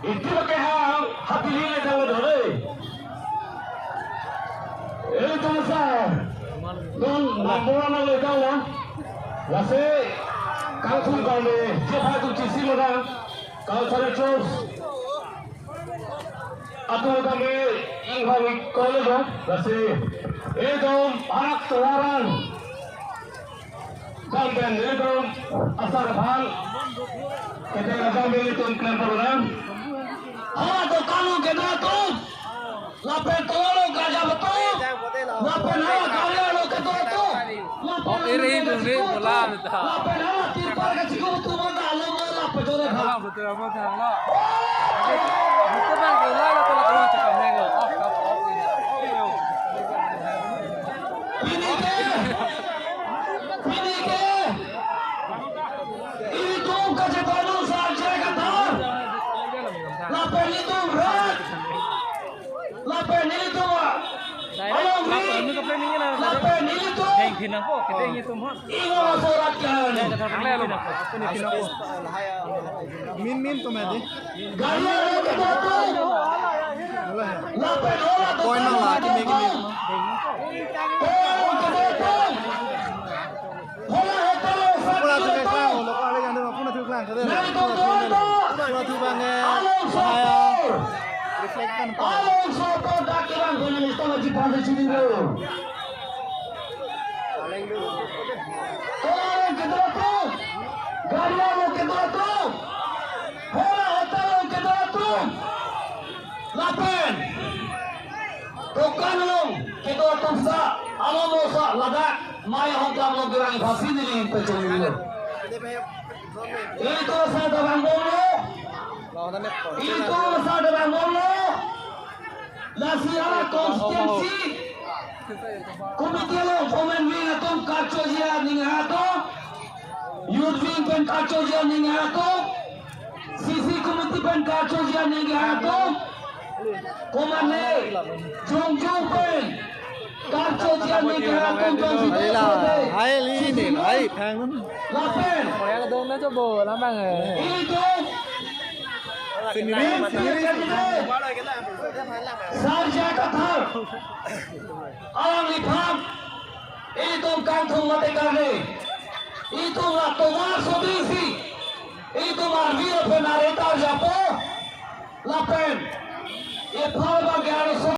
Itu kehang hati ini jangan dole. Itu besar. Non nampuran lagi kau lah. Lase kau tu kau le. Siapa tu cisi mana? Kau cari terus. Atau kami ingin kau le dong. Lase itu anak tuaran. Kampen itu asal hal. Kita akan beli tuan kelembaran. Ah, तो कानून के ना तो लापे तोड़ो गाजा बतो लापे ना गाले लो के तो लापे ini dulu bola betul. लापे ना तीर पर के चिको तू मत आलो लापे तो देखा Betul apa tak lo? Betul bang bola lo kalau kamu cakap mengo. Off ini. ini tuh kaje kaनून साझे का था लापे ni tuh berat lape ni tuh Ini ke planning na. lape ni tuh Yang pinang ko, kita yang itu mah. ingo sorat kan Terleh lo mah. Aku ni pinang ko. min to मैं दे गाड़ी के तो लापे होला तो कोई ना ला के मेके पूरा तो देखा हो लोग आले जाने में पूरा ठुकलां कर दे पूरा ठुकलांगे saya reflect kan Lapen, Tokanung, kita tumsa, alamosa, ladak, maya hongkang lo gerang fasini ni pecah ini. Itu saya bangun itu saya bangun Nasihat konstitusi, komite lo komen wing atom kaco dia ningato, youth wing pen kaco dia ningato, sisi komite pen kaco dia ningato. Komane jong pen kaco dia ningato jong đây là hai ly để lại hàng lắm lapen Korea ke dong na coba lah bang. itu sendiri sarja kathar alang lipham itu kantung mate karne itu la tomar sobisi itu marvio penareta japo lapen e phal ba gyaro